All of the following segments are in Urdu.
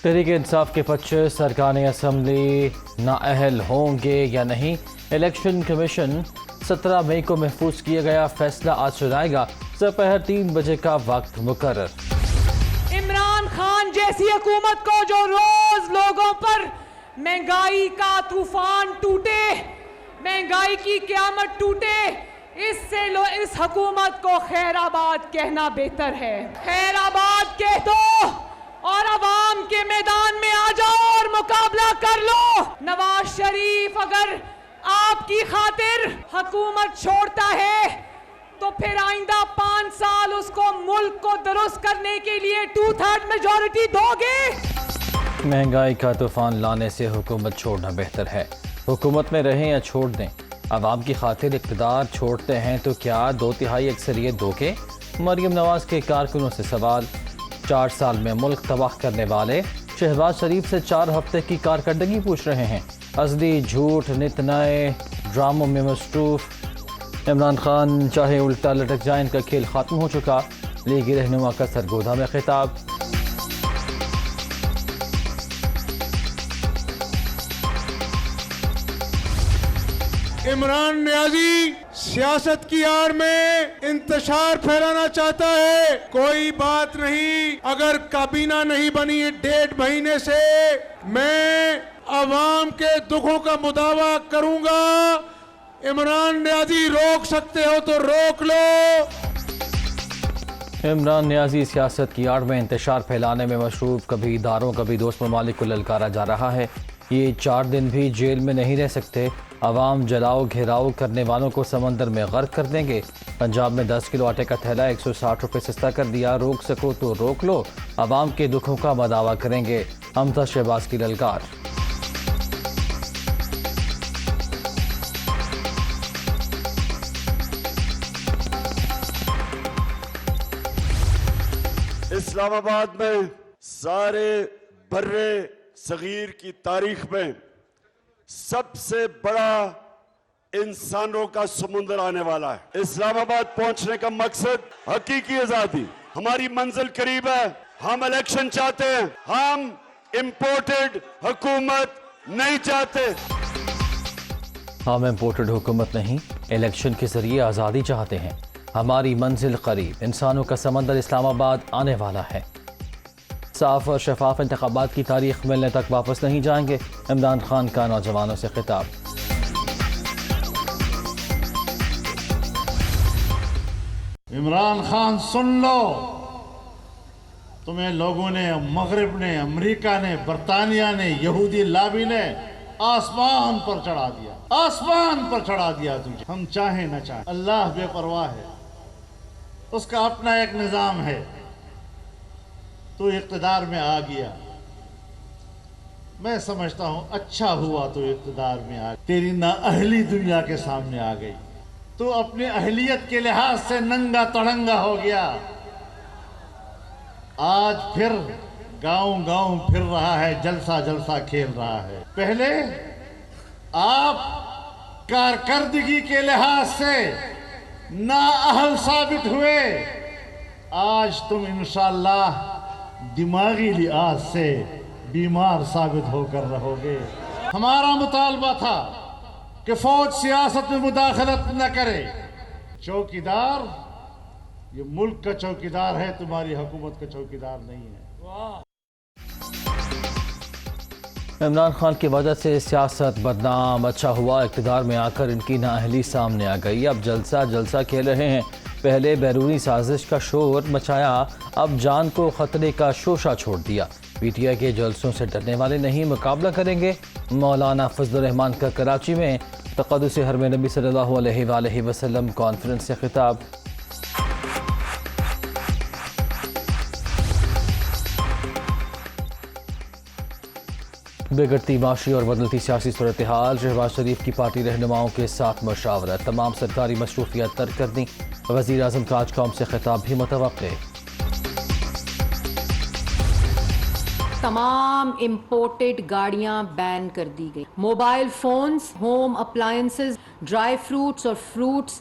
تحریک انصاف کے 25 ارکان اسمبلی نااہل ہوں گے یا نہیں؟ الیکشن کمیشن 17 مئی کو محفوظ کیا گیا فیصلہ آج سنائے گا۔ دوپہر 3 بجے کا وقت مقرر۔ عمران خان جیسی حکومت کو جو روز لوگوں پر مہنگائی کا طوفان ٹوٹے، مہنگائی کی قیامت ٹوٹے، اس حکومت کو خیر آباد کہنا بہتر ہے۔ خیر آباد کہہ دو اور عوام کے میدان میں آ جاؤ اور مقابلہ کر لو۔ نواز شریف اگر آپ کی خاطر حکومت چھوڑتا ہے تو پھر آئندہ 5 سال اس کو ملک کو درست کرنے کے لیے 2/3 میجورٹی دو گے۔ مہنگائی کا طوفان لانے سے حکومت چھوڑنا بہتر ہے۔ حکومت میں رہیں یا چھوڑ دیں، عوام کی خاطر اقتدار چھوڑتے ہیں تو کیا 2/3 اکثریت دو گے؟ مریم نواز کے کارکنوں سے سوال۔ 4 سال میں ملک تباہ کرنے والے شہباز شریف سے 4 ہفتے کی کارکردگی پوچھ رہے ہیں۔ ازلی جھوٹ نت نئے ڈراموں میں مصروف۔ عمران خان چاہے الٹا لٹک جائیں، ان کا کھیل ختم ہو چکا۔ لیگی رہنما کا سرگودھا میں خطاب۔ عمران نیازی سیاست کی آڑ میں انتشار پھیلانا چاہتا ہے۔ کوئی بات نہیں، اگر کابینہ نہیں بنی 1.5 مہینے سے میں عوام کے دکھوں کا مداوع کروں گا۔ عمران نیازی روک سکتے ہو تو روک لو۔ عمران نیازی سیاست کی آڑ میں انتشار پھیلانے میں مصروف، کبھی اداروں کبھی دوست ممالک کو للکارا جا رہا ہے۔ یہ 4 دن بھی جیل میں نہیں رہ سکتے۔ عوام جلاؤ گھیراؤ کرنے والوں کو سمندر میں غرق کر دیں گے۔ پنجاب میں 10 کلو آٹے کا تھیلا 160 روپے سستا کر دیا، روک سکو تو روک لو، عوام کے دکھوں کا مداوع کریں گے۔ حمزہ شہباز کی للکار۔ اسلام آباد میں سارے برے صغیر کی تاریخ میں سب سے بڑا انسانوں کا سمندر آنے والا ہے۔ اسلام آباد پہنچنے کا مقصد حقیقی آزادی۔ ہماری منزل قریب ہے۔ ہم الیکشن چاہتے ہیں، ہم امپورٹڈ حکومت نہیں چاہتے۔ ہم امپورٹڈ حکومت نہیں، الیکشن کے ذریعے آزادی چاہتے ہیں۔ ہماری منزل قریب، انسانوں کا سمندر اسلام آباد آنے والا ہے۔ صاف اور شفاف انتخابات کی تاریخ ملنے تک واپس نہیں جائیں گے۔ عمران خان کا نوجوانوں سے خطاب۔ عمران خان سن لو، تمہیں لوگوں نے، مغرب نے، امریکہ نے، برطانیہ نے، یہودی لابی نے آسمان پر چڑھا دیا، آسمان پر چڑھا دیا تجھے۔ ہم چاہیں نہ چاہیں، اللہ بے پرواہ ہے، اس کا اپنا ایک نظام ہے۔ تو اقتدار میں آ گیا، میں سمجھتا ہوں اچھا ہوا تو اقتدار میں آ گیا۔ تیری نااہلی دنیا کے سامنے آ گئی، تو اپنی اہلیت کے لحاظ سے ننگا تڑنگا ہو گیا۔ آج پھر گاؤں گاؤں پھر رہا ہے، جلسہ جلسہ کھیل رہا ہے۔ پہلے آپ کارکردگی کے لحاظ سے نااہل ثابت ہوئے، آج تم انشاءاللہ دماغی لحاظ سے بیمار ثابت ہو کر رہو گے۔ ہمارا مطالبہ تھا کہ فوج سیاست میں مداخلت نہ کرے۔ چوکیدار یہ ملک کا چوکیدار ہے، تمہاری حکومت کا چوکیدار نہیں ہے۔ عمران خان کی وجہ سے سیاست بدنام۔ اچھا ہوا اقتدار میں آ کر ان کی نااہلی سامنے آ گئی۔ اب جلسہ جلسہ کھیل رہے ہیں۔ پہلے بیرونی سازش کا شور مچایا، اب جان کو خطرے کا شوشہ چھوڑ دیا۔ پی ٹی آئی کے جلسوں سے ڈرنے والے نہیں، مقابلہ کریں گے۔ مولانا فضل الرحمان کا کراچی میں تقدس حرم نبی صلی اللہ علیہ وآلہ وسلم کانفرنس سے خطاب۔ بگڑتی معاشی اور بدلتی سیاسی صورتحال، شہباز شریف کی پارٹی رہنماؤں کے ساتھ مشاورت، تمام سرکاری مصروفیات ترک کر دیں۔ وزیر اعظم کا آج قوم سے خطاب بھی متوقع۔ تمام امپورٹڈ گاڑیاں بین کر دی گئی۔ Mobile phones, home appliances, dry fruits اور فروٹس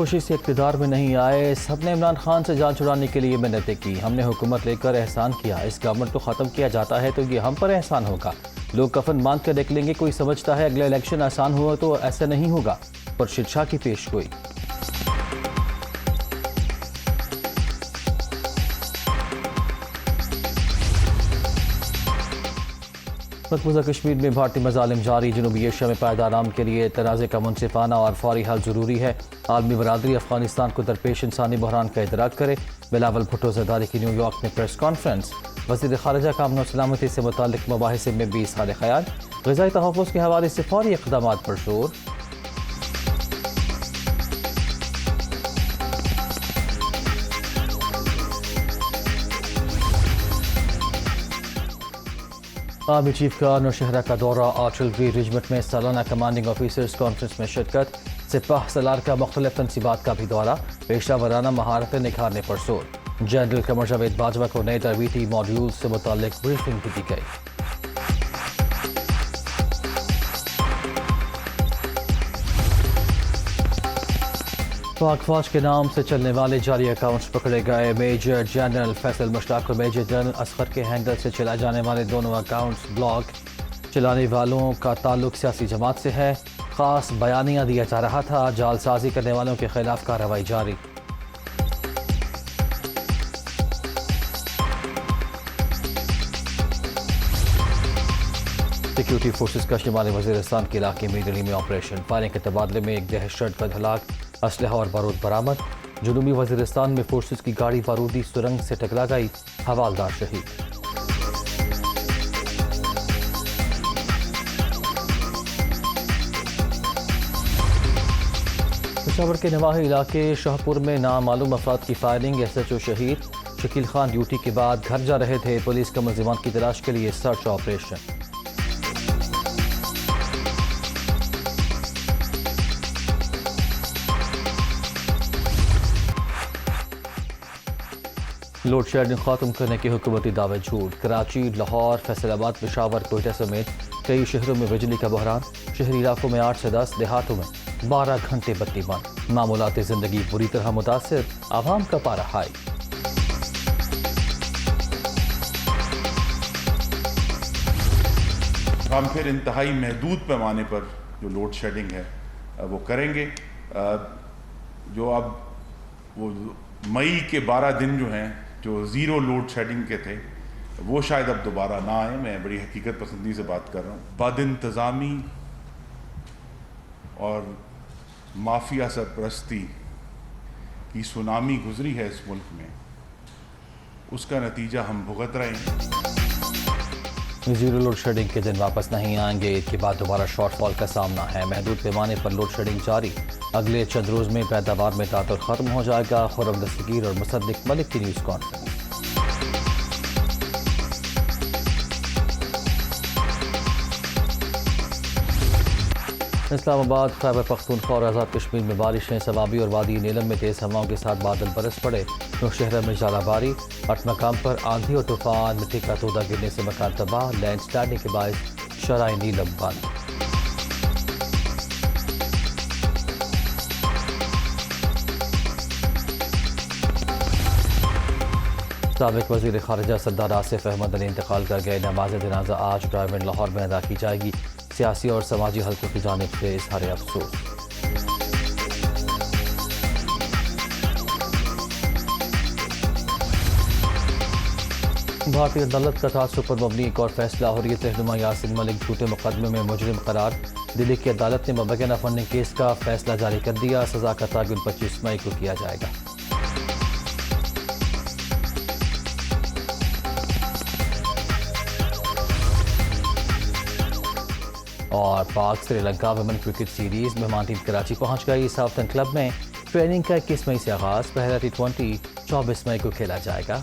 خوشی سے اقتدار میں نہیں آئے، سب نے عمران خان سے جان چھڑانے کے لیے محنتیں کی، ہم نے حکومت لے کر احسان کیا، اس گورنمنٹ کو ختم کیا جاتا ہے تو یہ ہم پر احسان ہوگا، لوگ کفن باندھ کر نکلیں گے، کوئی سمجھتا ہے اگلا الیکشن آسان ہوا تو ایسا نہیں ہوگا، خورشید شاہ کی پیش گوئی۔ مقبوضہ کشمیر میں بھارتی مظالم جاری، جنوبی ایشیا میں پائیدار امن کے لیے تنازع کا منصفانہ اور فوری حل ضروری ہے، عالمی برادری افغانستان کو درپیش انسانی بحران کا ادراک کرے، بلاول بھٹو زرداری کی نیو یارک میں پریس کانفرنس، وزیر خارجہ کا امن و سلامتی سے متعلق مباحث میں بھی اظہار خیال، غذائی تحفظ کے حوالے سے فوری اقدامات پر زور۔ آرمی چیف کا نوشہرہ کا دورہ، آرٹلری ریجمنٹ میں سالانہ کمانڈنگ آفیسرز کانفرنس میں شرکت، سپاہ سالار کا مختلف تنصیبات کا بھی دورہ، پیشہ ورانہ مہارتیں نکھارنے پر زور، جنرل قمر جاوید باجوہ کو نئے تربیتی ماڈیول سے متعلق بریفنگ بھی دی گئی۔ پاک فوج کے نام سے چلنے والے جعلی اکاؤنٹس پکڑے گئے، میجر جنرل فیصل مشتاق اور میجر جنرل اصغر کے ہینڈل سے چلائے جانے والے دونوں اکاؤنٹس بلاک، چلانے والوں کا تعلق سیاسی جماعت سے ہے، خاص بیانیہ دیا جا رہا تھا، جعل سازی کرنے والوں کے خلاف کارروائی جاری۔ سیکیورٹی فورسز کا شمالی وزیرستان کے علاقے میں دلی میں آپریشن، فائرنگ کے تبادلے میں ایک دہشت گرد کا ہلاک، اسلحہ اور بارود برآمد، جنوبی وزیرستان میں فورسز کی گاڑی بارودی سرنگ سے ٹکرا گئی، حوالدار شہید۔ پشاور کے نواحی علاقے شاہپور میں نامعلوم افراد کی فائرنگ، ایس ایچ او شہید، شکیل خان ڈیوٹی کے بعد گھر جا رہے تھے، پولیس کا ملزمان کی تلاش کے لیے سرچ آپریشن۔ لوڈ شیڈنگ ختم کرنے کے حکومتی دعوے جھوٹ، کراچی، لاہور، فیصل آباد، پشاور، کوئٹہ سمیت کئی شہروں میں بجلی کا بحران، شہری علاقوں میں 8 سے 10، دیہاتوں میں 12 گھنٹے بتی بند، معمولات زندگی بری طرح متاثر، عوام کا پارہ ہائی۔ ہم پھر انتہائی محدود پیمانے پر جو لوڈ شیڈنگ ہے وہ کریں گے، جو اب وہ مئی کے 12 دن جو ہیں جو زیرو لوڈ شیڈنگ کے تھے وہ شاید اب دوبارہ نہ آئیں، میں بڑی حقیقت پسندی سے بات کر رہا ہوں۔ بد انتظامی اور مافیا سرپرستی کی سونامی گزری ہے اس ملک میں، اس کا نتیجہ ہم بھگت رہے ہیں۔ زیرو لوڈ شیڈنگ کے دن واپس نہیں آئیں گے، عید کے بعد دوبارہ شارٹ فال کا سامنا ہے، محدود پیمانے پر لوڈ شیڈنگ جاری، اگلے چند روز میں پیداوار میں تعطل ختم ہو جائے گا، خرم دستگیر اور مصدق ملک کی نیوز کانفرنس۔ اسلام آباد، خیبر پختونخوا اور آزاد کشمیر میں بارشیں، سوابی اور وادی نیلم میں تیز ہواؤں کے ساتھ بادل برس پڑے، نوشہرہ میں ژالہ باری، 8 مقام پر آندھی اور طوفان، مٹی کا تودہ گرنے سے مکان تباہ، لینڈ سلائڈنگ کے باعث شاہراہ نیلم بند۔ سابق وزیر خارجہ سردار آصف احمد علی انتقال کر گئے، نماز جنازہ آج ڈرائیو لاہور میں ادا کی جائے گی، سیاسی اور سماجی حلقوں کی جانب سے اظہار افسوس۔ بھارتی عدالت کا تعصب پر مبنی ایک اور فیصلہ، حریت رہنما یاسین ملک جھوٹے مقدمے میں مجرم قرار، دلی کی عدالت نے مبینہ فنڈنگ کیس کا فیصلہ جاری کر دیا، سزا کا تعین 25 مئی کو کیا جائے گا۔ اور پاک Sri Lanka women cricket series مہمان ٹیم کراچی پہنچ گئی، ساؤتھن کلب میں ٹریننگ کا 21 مئی سے آغاز، پہلا T20 24 مئی کو کھیلا جائے گا۔